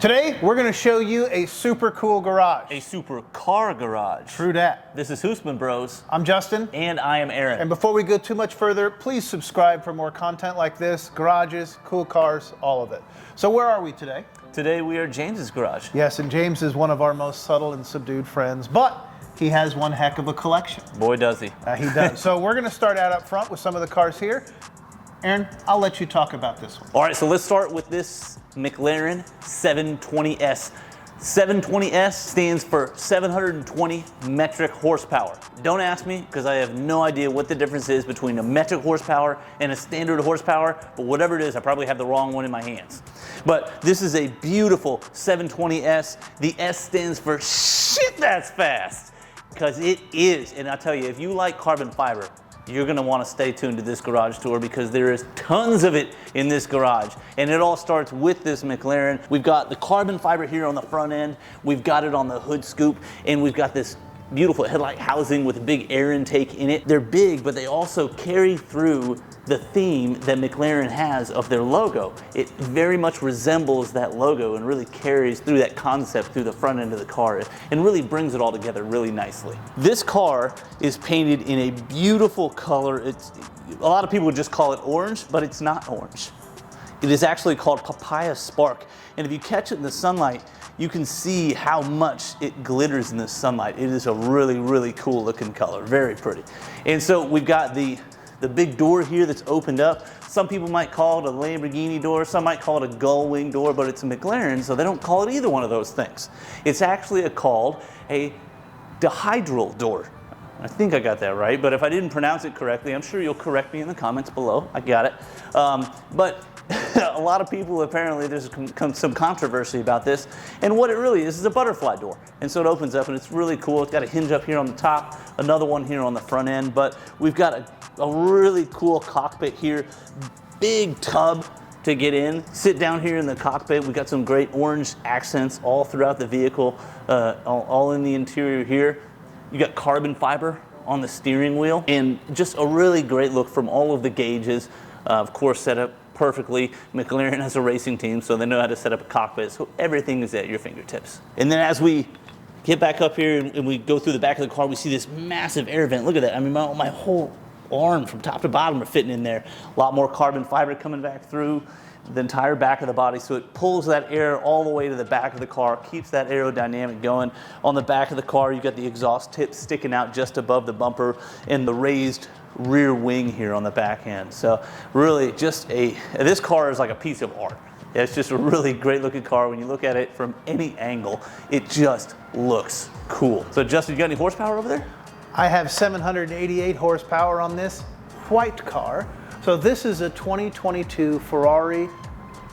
Today, we're going to show you a super cool garage. A super car garage. True that. This is Husman Bros. I'm Justin. And I am Aaron. And before we go too much further, please subscribe for more content like this. Garages, cool cars, all of it. So where are we today? Today we are James's garage. Yes, and James is one of our most subtle and subdued friends, but he has one heck of a collection. Boy, does he. He does. So we're going to start out up front with some of the cars here. Aaron, I'll let you talk about this one. All right, so let's start with this McLaren 720S. 720S stands for 720 metric horsepower. Don't ask me, because I have no idea what the difference is between a metric horsepower and a standard horsepower, but whatever it is, I probably have the wrong one in my hands. But this is a beautiful 720S. The S stands for shit, that's fast, because it is. And I tell you, if you like carbon fiber, you're going to want to stay tuned to this garage tour because there is tons of it in this garage. And it all starts with this McLaren. We've got the carbon fiber here on the front end. We've got it on the hood scoop. And we've got this beautiful headlight housing with a big air intake in it. They're big, but they also carry through the theme that McLaren has of their logo. It very much resembles that logo and really carries through that concept through the front end of the car and really brings it all together really nicely. This car is painted in a beautiful color. A lot of people would just call it orange, but it's not orange. It is actually called Papaya Spark. And if you catch it in the sunlight, you can see how much it glitters in the sunlight. It is a really, really cool looking color, very pretty. And so we've got the big door here that's opened up. Some people might call it a Lamborghini door, some might call it a gull wing door, but it's a McLaren, so they don't call it either one of those things. It's actually called a dihedral door. I think I got that right, but if I didn't pronounce it correctly, I'm sure you'll correct me in the comments below. I got it. But a lot of people, apparently there's some controversy about this, and what it really is a butterfly door. And so it opens up and it's really cool. It's got a hinge up here on the top, another one here on the front end, but we've got a really cool cockpit here, big tub to get in. Sit down here in the cockpit. We've got some great orange accents all throughout the vehicle, all in the interior here. You got carbon fiber on the steering wheel and just a really great look from all of the gauges, of course set up perfectly. McLaren has a racing team, so they know how to set up a cockpit, so everything is at your fingertips. And then as we get back up here and we go through the back of the car, we see this massive air vent. Look at that. I mean, my whole arm from top to bottom are fitting in there. A lot more carbon fiber coming back through the entire back of the body, so it pulls that air all the way to the back of the car, keeps that aerodynamic going. On the back of the car, you've got the exhaust tip sticking out just above the bumper and the raised rear wing here on the back end. So really this car is like a piece of art. It's just a really great looking car. When you look at it from any angle, it just looks cool. So Justin, you got any horsepower over there? I have 788 horsepower on this white car. So this is a 2022 Ferrari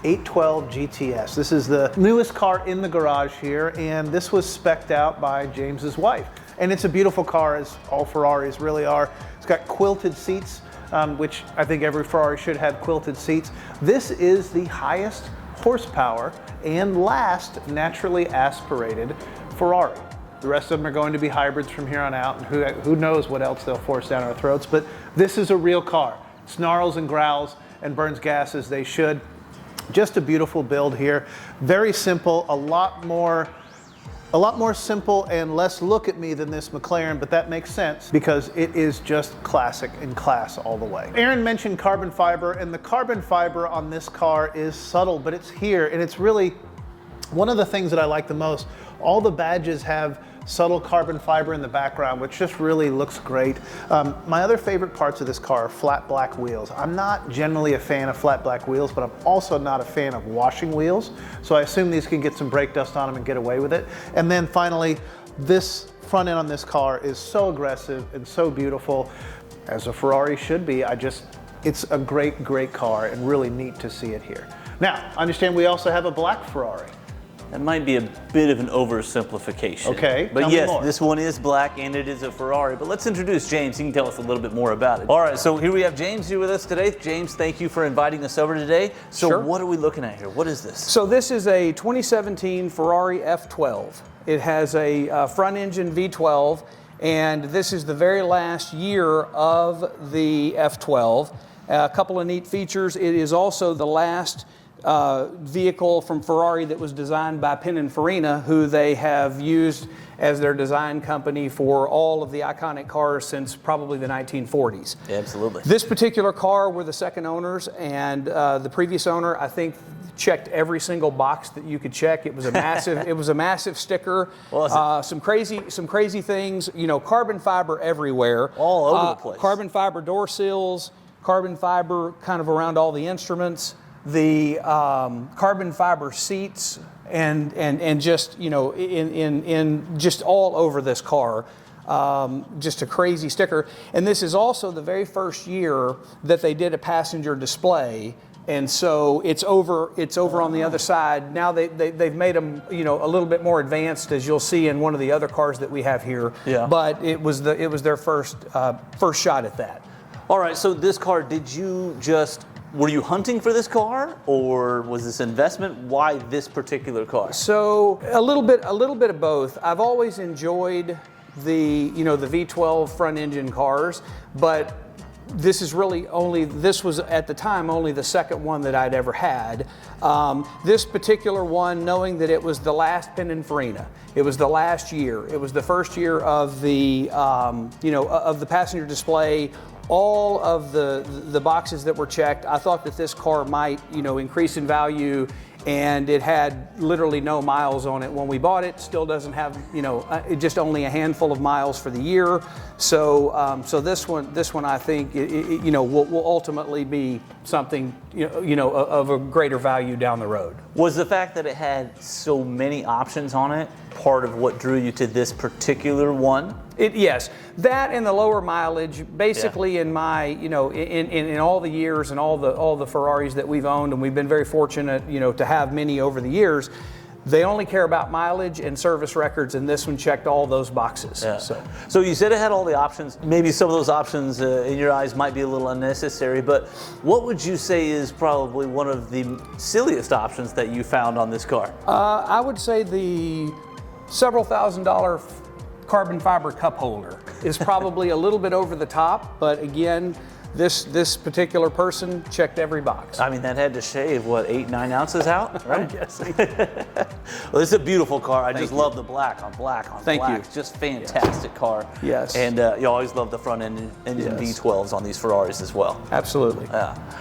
F8 GTS. This is the newest car in the garage here, and this was spec'd out by James's wife. And it's a beautiful car, as all Ferraris really are. It's got quilted seats, which I think every Ferrari should have quilted seats. This is the highest horsepower and last naturally aspirated Ferrari. The rest of them are going to be hybrids from here on out, and who knows what else they'll force down our throats, but this is a real car. Snarls and growls and burns gas as they should. Just a beautiful build here. Very simple, a lot more simple and less look at me than this McLaren, but that makes sense because it is just classic and class all the way. Aaron mentioned carbon fiber, and the carbon fiber on this car is subtle, but it's here, and it's really one of the things that I like the most. All the badges have subtle carbon fiber in the background, which just really looks great. My other favorite parts of this car are flat black wheels. I'm not generally a fan of flat black wheels, but I'm also not a fan of washing wheels. So I assume these can get some brake dust on them and get away with it. And then finally, this front end on this car is so aggressive and so beautiful, as a Ferrari should be. It's a great, great car and really neat to see it here. Now, understand we also have a black Ferrari. That might be a bit of an oversimplification. Okay, but yes, this one is black and it is a Ferrari. But let's introduce James. He can tell us a little bit more about it. All right, so here we have James here with us today. James, thank you for inviting us over today. So Sure. What are we looking at here? What is this? So this is a 2017 Ferrari F12. It has a front engine V12, and this is the very last year of the F12. A couple of neat features. It is also the last vehicle from Ferrari that was designed by Pininfarina, who they have used as their design company for all of the iconic cars since probably the 1940s. Yeah, absolutely. This particular car, we're the second owners, and the previous owner, I think, checked every single box that you could check. It was a massive, it was a massive sticker. Some crazy things. You know, carbon fiber everywhere, all over the place. Carbon fiber door sills, carbon fiber kind of around all the instruments, the carbon fiber seats, and just, you know, in just all over this car. Just a crazy sticker. And this is also the very first year that they did a passenger display. And so it's over on the other side. Now they've made them, you know, a little bit more advanced, as you'll see in one of the other cars that we have here. Yeah. But it was their first shot at that. All right, so this car, were you hunting for this car, or was this investment? Why this particular car? So a little bit of both. I've always enjoyed the V12 front engine cars, but this was at the time only the second one that I'd ever had. This particular one, knowing that it was the last Pininfarina, it was the last year, it was the first year of the of the passenger display. All of the boxes that were checked, I thought that this car might, you know, increase in value, and it had literally no miles on it when we bought it. Still doesn't have, you know, just only a handful of miles for the year. So this one I think you know will ultimately be something of a greater value down the road. Was the fact that it had so many options on it part of what drew you to this particular one? Yes, that and the lower mileage. Basically, in my, you know, in all the years and all the Ferraris that we've owned, and we've been very fortunate, you know, to have many over the years. They only care about mileage and service records, and this one checked all those boxes. Yeah. So you said it had all the options. Maybe some of those options in your eyes might be a little unnecessary, but what would you say is probably one of the silliest options that you found on this car? I would say the several $1,000 carbon fiber cup holder is probably a little bit over the top, but again, this particular person checked every box. I mean, that had to shave, what, 8-9 ounces out, right? I'm guessing. Well, this is a beautiful car. I just love the black on black on Thank black. you. It's just fantastic car. Yes. And you always love the front engine V12s on these Ferraris as well. Absolutely.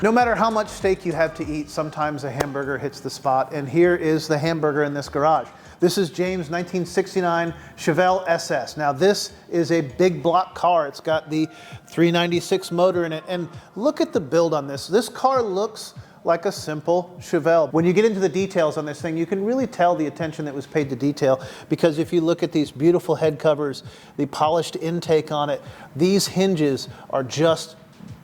No matter how much steak you have to eat, sometimes a hamburger hits the spot, and here is the hamburger in this garage. This is James' 1969 Chevelle SS. Now this is a big block car. It's got the 396 motor in it, and look at the build on this. This car looks like a simple Chevelle. When you get into the details on this thing, you can really tell the attention that was paid to detail, because if you look at these beautiful head covers, the polished intake on it, these hinges are just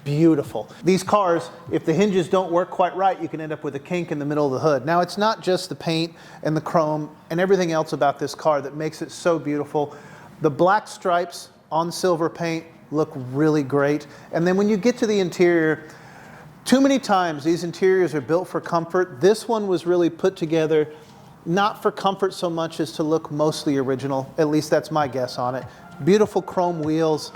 beautiful. These cars, if the hinges don't work quite right, you can end up with a kink in the middle of the hood. Now, it's not just the paint and the chrome and everything else about this car that makes it so beautiful. The black stripes on silver paint look really great. And then when you get to the interior, too many times these interiors are built for comfort. This one was really put together not for comfort so much as to look mostly original. At least that's my guess on it. Beautiful chrome wheels,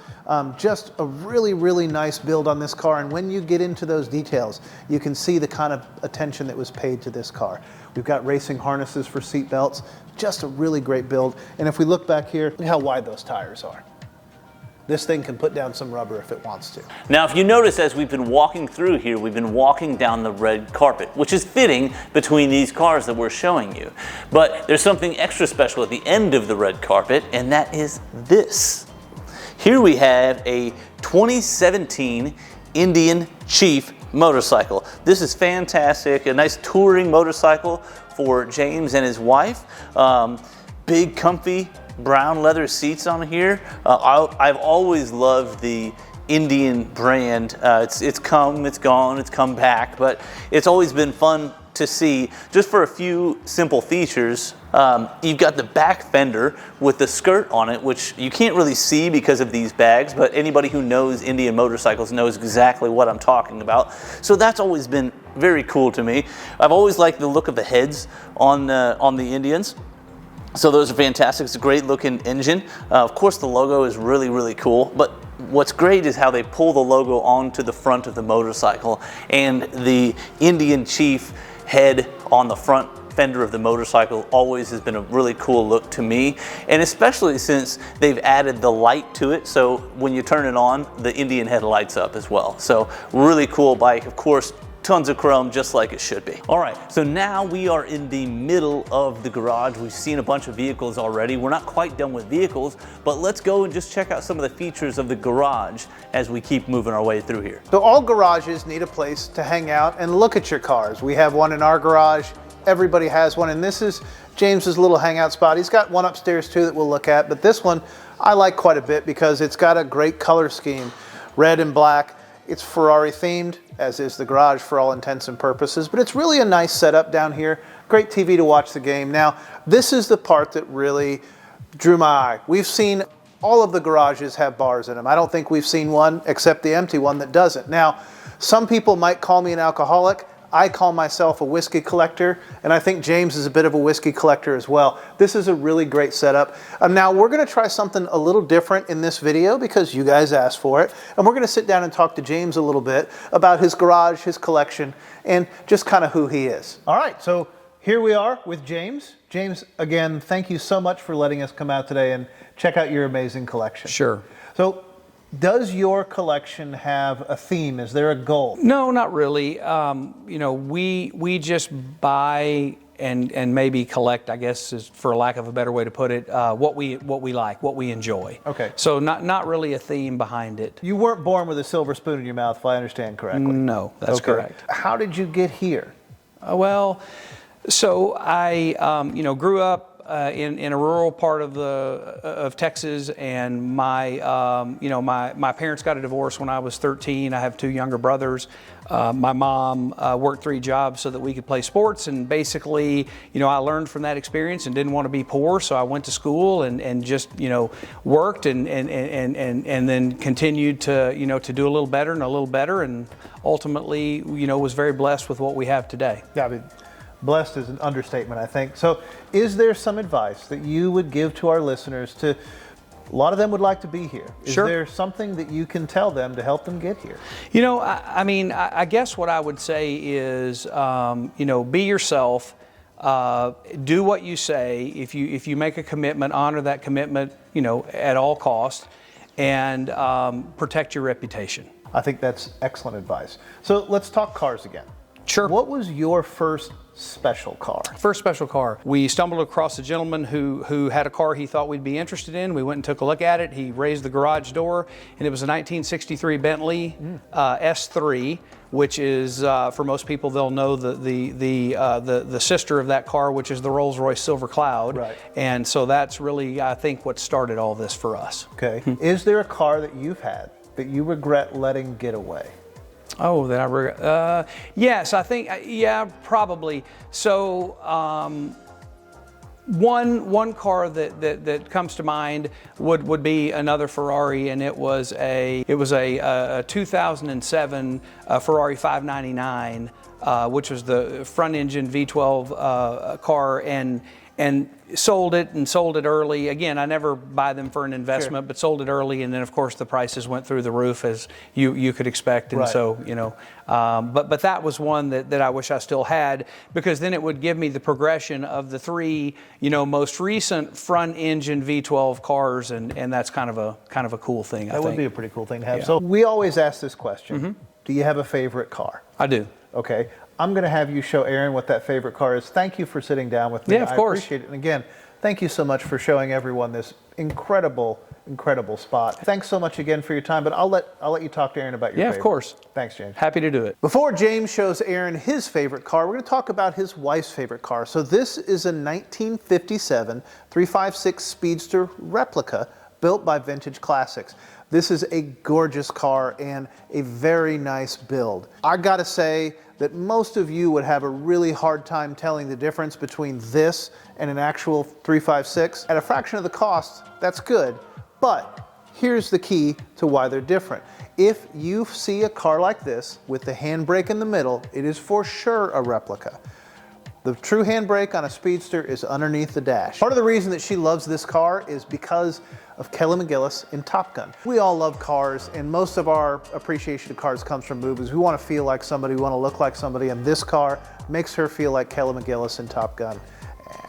just a really, really nice build on this car. And when you get into those details, you can see the kind of attention that was paid to this car. We've got racing harnesses for seat belts, just a really great build. And if we look back here, look how wide those tires are. This thing can put down some rubber if it wants to. Now, if you notice, as we've been walking through here, we've been walking down the red carpet, which is fitting between these cars that we're showing you. But there's something extra special at the end of the red carpet, and that is this. Here we have a 2017 Indian Chief motorcycle. This is fantastic, a nice touring motorcycle for James and his wife. Big, comfy, brown leather seats on here. I've always loved the Indian brand. It's come, it's gone, it's come back, but it's always been fun to see. Just for a few simple features, you've got the back fender with the skirt on it, which you can't really see because of these bags, but anybody who knows Indian motorcycles knows exactly what I'm talking about. So that's always been very cool to me. I've always liked the look of the heads on the Indians. So those are fantastic. It's a great looking engine. Of course, the logo is really, really cool, but what's great is how they pull the logo onto the front of the motorcycle, and the Indian Chief head on the front fender of the motorcycle always has been a really cool look to me, and especially since they've added the light to it, so when you turn it on, the Indian head lights up as well. So really cool bike. Of course, tons of chrome, just like it should be. All right, so now we are in the middle of the garage. We've seen a bunch of vehicles already. We're not quite done with vehicles, but let's go and just check out some of the features of the garage as we keep moving our way through here. So all garages need a place to hang out and look at your cars. We have one in our garage. Everybody has one, and this is James's little hangout spot. He's got one upstairs too that we'll look at, but this one I like quite a bit because it's got a great color scheme, red and black. It's Ferrari themed, as is the garage for all intents and purposes, but it's really a nice setup down here. Great TV to watch the game. Now, this is the part that really drew my eye. We've seen all of the garages have bars in them. I don't think we've seen one except the empty one that doesn't. Now, some people might call me an alcoholic. I call myself a whiskey collector, and I think James is a bit of a whiskey collector as well. This is a really great setup. Now we're gonna try something a little different in this video because you guys asked for it, and we're gonna sit down and talk to James a little bit about his garage, his collection, and just kind of who he is. All right, so here we are with James. James, again, thank you so much for letting us come out today and check out your amazing collection. Sure. So, does your collection have a theme? Is there a goal? No, not really. You know, we just buy and maybe collect, I guess, is for lack of a better way to put it, what we like, what we enjoy. Okay. So not really a theme behind it. You weren't born with a silver spoon in your mouth, if I understand correctly. No, that's correct. How did you get here? Well, so I grew up in a rural part of Texas, and my parents got a divorce when I was 13. I have two younger brothers. My mom worked 3 jobs so that we could play sports, and basically, I learned from that experience and didn't want to be poor, so I went to school and just worked and then continued to to do a little better and a little better, and ultimately was very blessed with what we have today. Yeah, I mean, blessed is an understatement, I think. So is there some advice that you would give to our listeners a lot of them would like to be here. Sure. Is there something that you can tell them to help them get here? I guess what I would say is, be yourself, do what you say. If you make a commitment, honor that commitment, at all costs, and protect your reputation. I think that's excellent advice. So let's talk cars again. Sure. What was your first special car? First special car. We stumbled across a gentleman who had a car he thought we'd be interested in. We went and took a look at it. He raised the garage door, and it was a 1963 Bentley S3, which is for most people they'll know the sister of that car, which is the Rolls-Royce Silver Cloud. Right. And so that's really, I think, what started all this for us. Okay. Is there a car that you've had that you regret letting get away? Oh, that I regret. Yes, I think, yeah, probably. So, one car that comes to mind would be another Ferrari, and it was a 2007 Ferrari 599, which was the front engine V12 car, and sold it early. Again, I never buy them for an investment, Sure. but sold it early, and then of course the prices went through the roof, as you could expect. And Right. so but that was one that I wish I still had, because then it would give me the progression of the 3 most recent front engine V12 cars, and that's kind of a cool thing. That would be a pretty cool thing to have. Yeah. So we always ask this question: do you have a favorite car? I do. Okay, I'm going to have you show Aaron what that favorite car is. Thank you for sitting down with me. Yeah, of course. I appreciate it. And again, thank you so much for showing everyone this incredible spot. Thanks so much again for your time, but I'll let you talk to Aaron about your Yeah, favorite. of course. Thanks, James. Happy to do it. Before James shows Aaron his favorite car, we're going to talk about his wife's favorite car. So this is a 1957 356 Speedster replica built by Vintage Classics. This is a gorgeous car and a very nice build. I gotta say that most of you would have a really hard time telling the difference between this and an actual 356. At a fraction of the cost, that's good, but here's the key to why they're different. If you see a car like this with the handbrake in the middle, it is for sure a replica. The true handbrake on a Speedster is underneath the dash. Part of the reason that she loves this car is because of Kelly McGillis in Top Gun. We all love cars, and most of our appreciation of cars comes from movies. We want to feel like somebody, we want to look like somebody, and this car makes her feel like Kelly McGillis in Top Gun.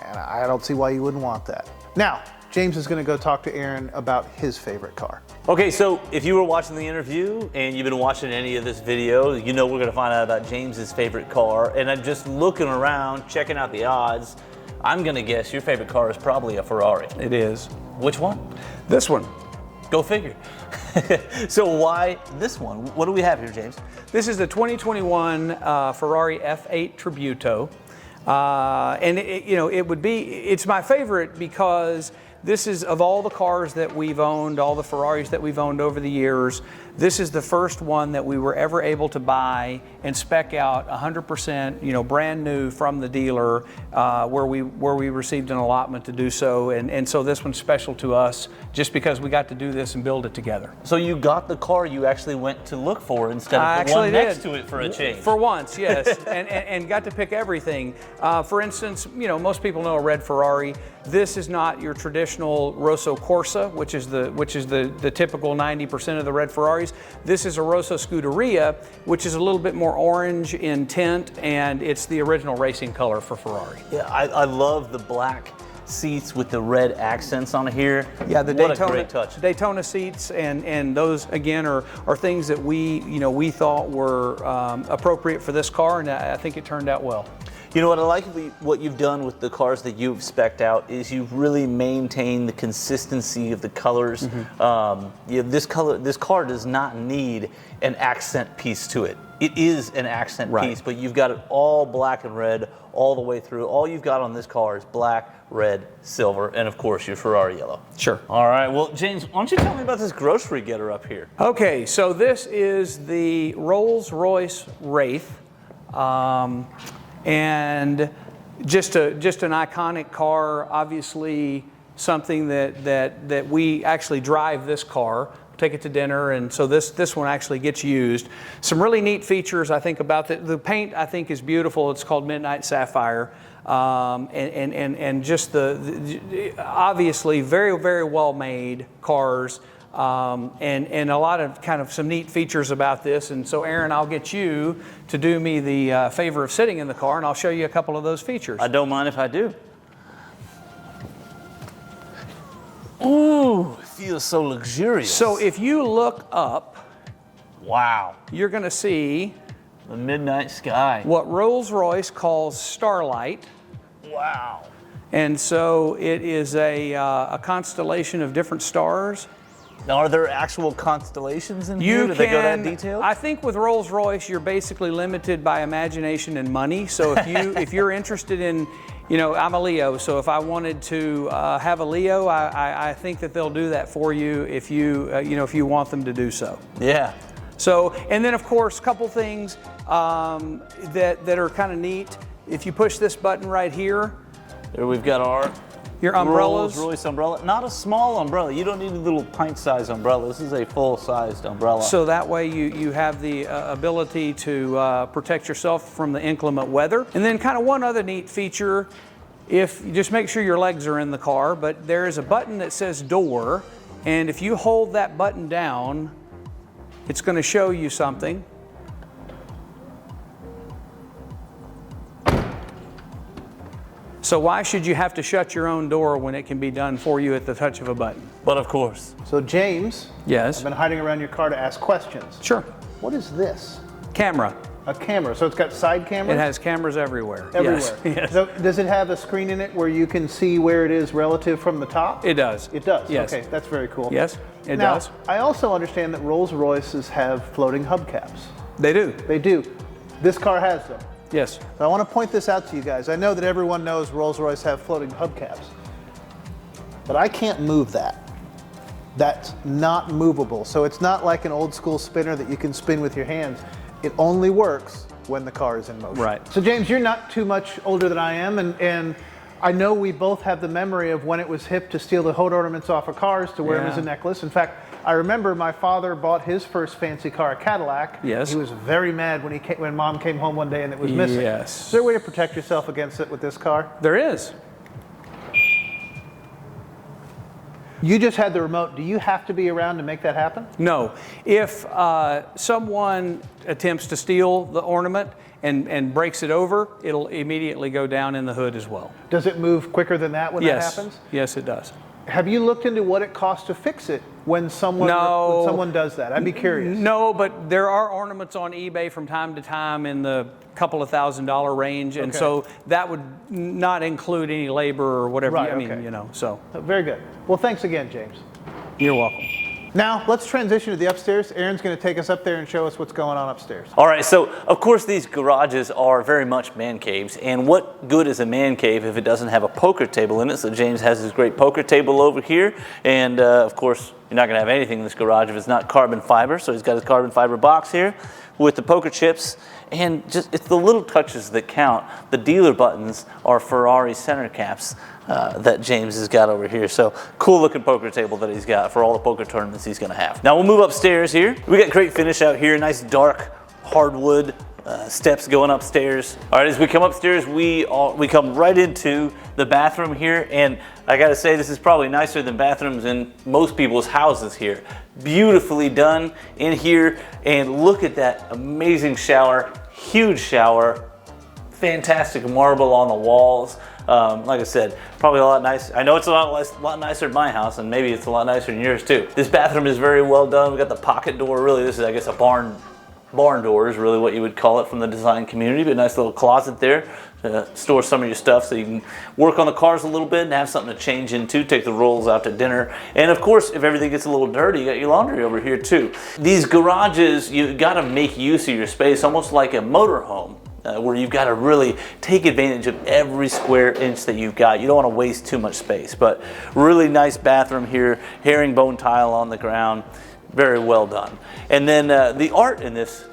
And I don't see why you wouldn't want that. Now, James is going to go talk to Aaron about his favorite car. Okay, so if you were watching the interview and you've been watching any of this video, you know we're going to find out about James's favorite car. And I'm just looking around, checking out the odds. I'm going to guess your favorite car is probably a Ferrari. It is. Which one? This one. Go figure. So why this one? What do we have here, James? This is the 2021 Ferrari F8 Tributo. And it's my favorite because this is, of all the cars that we've owned, all the Ferraris that we've owned over the years, this is the first one that we were ever able to buy and spec out 100%, brand new from the dealer, where we received an allotment to do so. And so this one's special to us just because we got to do this and build it together. So you got the car you actually went to look for instead of the one next to it for a change. For once, yes, and got to pick everything. For instance, most people know a red Ferrari. This is not your traditional Rosso Corsa, which is the typical 90% of the red Ferraris. This is a Rosso Scuderia, which is a little bit more orange in tint, and it's the original racing color for Ferrari. Yeah, I love the black seats with the red accents on here. Yeah, the what a great touch. Daytona seats, and those again are things that we thought were appropriate for this car, and I think it turned out well. You know what I like what you've done with the cars that you've spec'd out is you've really maintained the consistency of the colors. Mm-hmm. This car does not need an accent piece to it. It is an accent piece, but you've got it all black and red all the way through. All you've got on this car is black, red, silver, and of course your Ferrari yellow. Sure. All right, well, James, why don't you tell me about this grocery getter up here? Okay, so this is the Rolls-Royce Wraith. And just an iconic car, obviously something that we actually drive this car, take it to dinner, and so this one actually gets used. Some really neat features I think about the paint. I think is beautiful. It's called Midnight Sapphire, and just the obviously very, very well made cars. And a lot of kind of some neat features about this. And so, Aaron, I'll get you to do me the favor of sitting in the car, and I'll show you a couple of those features. I don't mind if I do. Ooh, it feels so luxurious. So if you look up, wow, you're going to see the midnight sky. What Rolls-Royce calls starlight. Wow. And so it is a constellation of different stars. Now, are there actual constellations in here? Do they go that detailed? I think with Rolls-Royce, you're basically limited by imagination and money. So if you're interested in, I'm a Leo, so if I wanted to have a Leo, I think that they'll do that for you if you want them to do so. Yeah. So, and then of course, a couple things that are kind of neat. If you push this button right here, there we've got your umbrellas. Rolls-Royce umbrella. Not a small umbrella. You don't need a little pint-sized umbrella. This is a full-sized umbrella. So that way you have the ability to protect yourself from the inclement weather. And then kind of one other neat feature, if you just make sure your legs are in the car, but there is a button that says door, and if you hold that button down, it's going to show you something. So why should you have to shut your own door when it can be done for you at the touch of a button? But of course. So James, yes, I've been hiding around your car to ask questions. Sure. What is this? Camera. A camera. So it's got side cameras? It has cameras everywhere. Everywhere. Yes. So does it have a screen in it where you can see where it is relative from the top? It does. It does? Yes. Okay, that's very cool. Yes, it now, does. I also understand that Rolls-Royces have floating hubcaps. They do. They do. This car has them. Yes. So I want to point this out to you guys. I know that everyone knows Rolls-Royce have floating hubcaps, but I can't move that. That's not movable. So it's not like an old school spinner that you can spin with your hands. It only works when the car is in motion. Right. So James, you're not too much older than I am, and I know we both have the memory of when it was hip to steal the hood ornaments off of cars to wear them as a necklace. In fact, I remember my father bought his first fancy car, a Cadillac. Yes. He was very mad when Mom came home one day and it was missing. Yes. Is there a way to protect yourself against it with this car? There is. You just had the remote. Do you have to be around to make that happen? No. If someone attempts to steal the ornament and breaks it over, it'll immediately go down in the hood as well. Does it move quicker than that when that happens? Yes, it does. Have you looked into what it costs to fix it when someone does that? I'd be curious. No, but there are ornaments on eBay from time to time in the couple of $1,000 range, and so that would not include any labor or whatever. Right, I mean, okay. you know, so. Very good. Well, thanks again, James. You're welcome. Now, let's transition to the upstairs. Aaron's going to take us up there and show us what's going on upstairs. All right, so of course these garages are very much man caves, and what good is a man cave if it doesn't have a poker table in it? So James has his great poker table over here, and of course you're not going to have anything in this garage if it's not carbon fiber, so he's got his carbon fiber box here with the poker chips, and just it's the little touches that count. The dealer buttons are Ferrari center caps that James has got over here. So cool looking poker table that he's got for all the poker tournaments he's gonna have. Now we'll move upstairs here. We got great finish out here, nice dark hardwood steps going upstairs. All right, as we come upstairs, we come right into the bathroom here, and I gotta say this is probably nicer than bathrooms in most people's houses here. Beautifully done in here, and look at that amazing shower, huge shower, fantastic marble on the walls. Like I said, probably a lot nice. I know it's a lot nicer at my house, and maybe it's a lot nicer in yours too. This bathroom is very well done. We got the pocket door. Really, this is, I guess, a barn door is really what you would call it from the design community. But a nice little closet there to store some of your stuff, so you can work on the cars a little bit and have something to change into. Take the rolls out to dinner, and of course, if everything gets a little dirty, you got your laundry over here too. These garages, you got to make use of your space, almost like a motorhome. Where you've got to really take advantage of every square inch that you've got. You don't want to waste too much space, but really nice bathroom here, herringbone tile on the ground, very well done. And then the art in this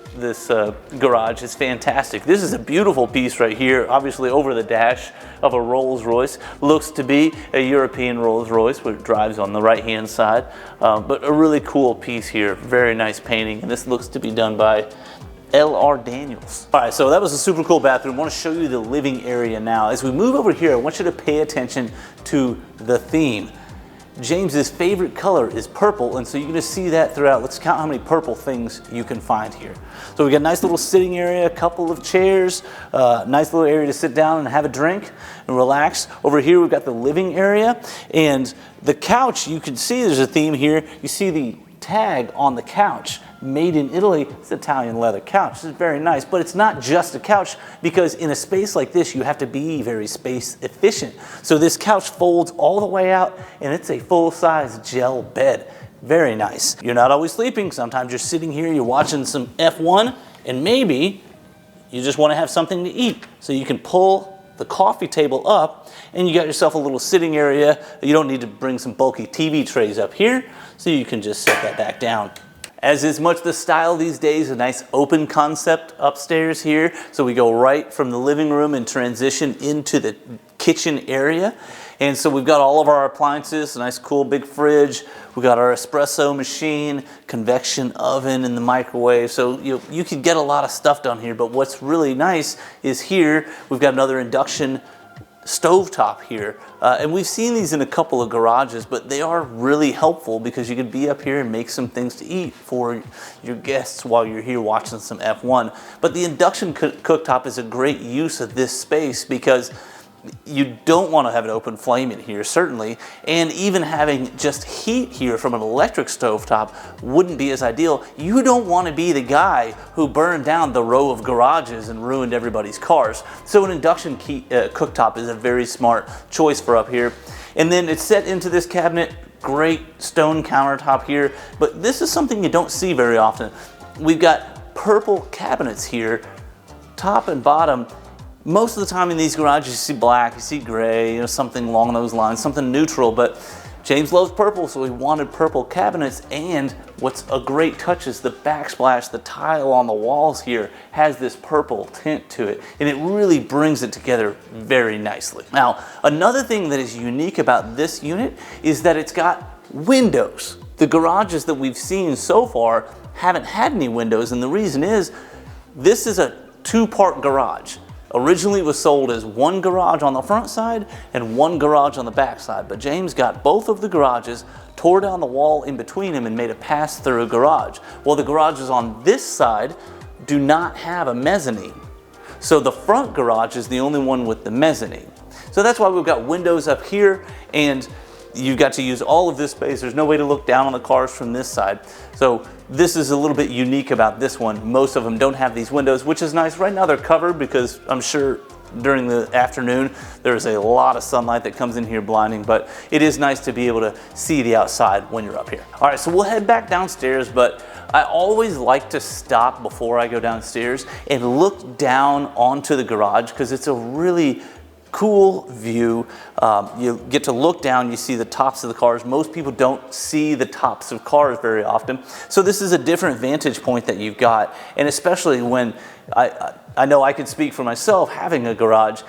garage is fantastic. This is a beautiful piece right here, obviously over the dash of a Rolls-Royce. Looks to be a European Rolls-Royce, which drives on the right-hand side, but a really cool piece here, very nice painting, and this looks to be done by L.R. Daniels. All right, so that was a super cool bathroom. I want to show you the living area now. As we move over here, I want you to pay attention to the theme. James's favorite color is purple, and so you're going to see that throughout. Let's count how many purple things you can find here. So we got a nice little sitting area, a couple of chairs, nice little area to sit down and have a drink and relax. Over here we've got the living area, and the couch, you can see there's a theme here. You see the tag on the couch, made in Italy. It's Italian leather couch. This is very nice, but it's not just a couch, because in a space like this you have to be very space efficient. So this couch folds all the way out, and it's a full-size gel bed. Very nice. You're not always sleeping. Sometimes you're sitting here, you're watching some F1, and maybe you just want to have something to eat. So you can pull the coffee table up, and you got yourself a little sitting area. You don't need to bring some bulky TV trays up here, so you can just set that back down. As is much the style these days, a nice open concept upstairs here. So we go right from the living room and transition into the kitchen area. And so we've got all of our appliances, a nice cool big fridge. We got our espresso machine, convection oven in the microwave. So you can get a lot of stuff done here, but what's really nice is here we've got another induction stovetop here, and we've seen these in a couple of garages, but they are really helpful because you can be up here and make some things to eat for your guests while you're here watching some F1. But the induction cooktop is a great use of this space because you don't want to have an open flame in here, certainly, and even having just heat here from an electric stovetop wouldn't be as ideal. You don't want to be the guy who burned down the row of garages and ruined everybody's cars. So an induction cooktop is a very smart choice for up here. And then it's set into this cabinet, great stone countertop here, but this is something you don't see very often. We've got purple cabinets here, top and bottom. Most of the time in these garages you see black, you see gray, something along those lines, something neutral, but James loves purple, so he wanted purple cabinets, and what's a great touch is the backsplash, the tile on the walls here has this purple tint to it, and it really brings it together very nicely. Now, another thing that is unique about this unit is that it's got windows. The garages that we've seen so far haven't had any windows, and the reason is this is a two-part garage. Originally it was sold as one garage on the front side and one garage on the back side, but James got both of the garages, tore down the wall in between them, and made a pass-through garage. Well, the garages on this side do not have a mezzanine. So the front garage is the only one with the mezzanine. So that's why we've got windows up here, and you've got to use all of this space. There's no way to look down on the cars from this side. So this is a little bit unique about this one. Most of them don't have these windows, which is nice. Right now they're covered because I'm sure during the afternoon there's a lot of sunlight that comes in here blinding, but it is nice to be able to see the outside when you're up here. All right, so we'll head back downstairs, but I always like to stop before I go downstairs and look down onto the garage because it's a really cool view. You get to look down, you see the tops of the cars. Most people don't see the tops of cars very often. So this is a different vantage point that you've got. And especially when I know I can speak for myself, having a garage,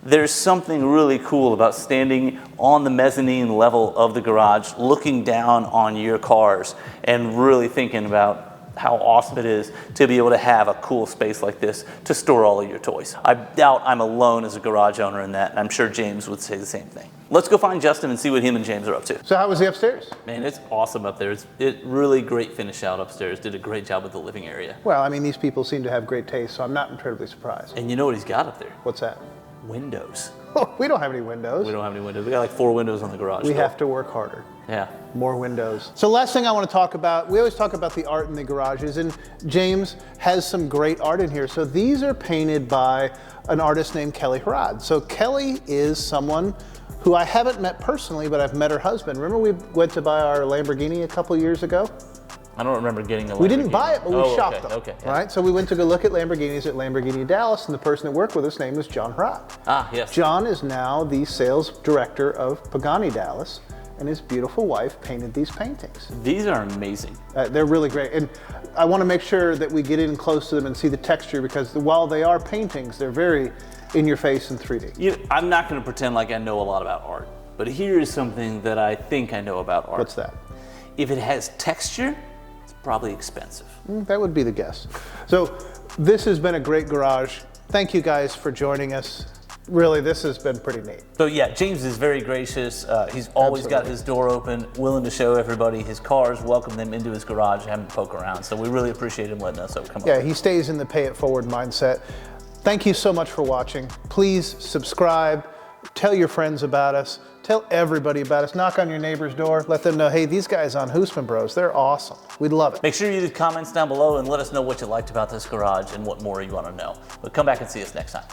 there's something really cool about standing on the mezzanine level of the garage, looking down on your cars and really thinking about how awesome it is to be able to have a cool space like this to store all of your toys. I doubt I'm alone as a garage owner in that, and I'm sure James would say the same thing. Let's go find Justin and see what him and James are up to. So how was the upstairs? Man, it's awesome up there. It's really great finish out upstairs. Did a great job with the living area. Well, I mean, these people seem to have great taste, so I'm not incredibly surprised. And you know what he's got up there? What's that? Windows. We don't have any windows. We don't have any windows. We got like 4 windows on the garage. We have to work harder. Yeah. More windows. So last thing I want to talk about, we always talk about the art in the garages, and James has some great art in here. So these are painted by an artist named Kelly Harrod. So Kelly is someone who I haven't met personally, but I've met her husband. Remember we went to buy our Lamborghini a couple years ago? I don't remember getting a Lamborghini. We didn't buy it, but we shopped them. Okay. Yeah. Right? So we went to go look at Lamborghinis at Lamborghini Dallas, and the person that worked with us name was John Harrod. Ah, yes. John is now the sales director of Pagani Dallas, and his beautiful wife painted these paintings. These are amazing. They're really great, and I want to make sure that we get in close to them and see the texture, because while they are paintings, they're very in your face in 3D. I'm not going to pretend like I know a lot about art, but here is something that I think I know about art. What's that? If it has texture, it's probably expensive. That would be the guess. So this has been a great garage. Thank you guys for joining us. Really, this has been pretty neat. So yeah, James is very gracious. He's always got his door open, willing to show everybody his cars, welcome them into his garage, have them poke around. So we really appreciate him letting us come Yeah, over. he stays in the pay it forward mindset. Thank you so much for watching. Please subscribe, tell your friends about us, tell everybody about us, knock on your neighbor's door, let them know, hey, these guys on Husman Bros, they're awesome. We'd love it. Make sure you leave comments down below and let us know what you liked about this garage and what more you want to know. But come back and see us next time.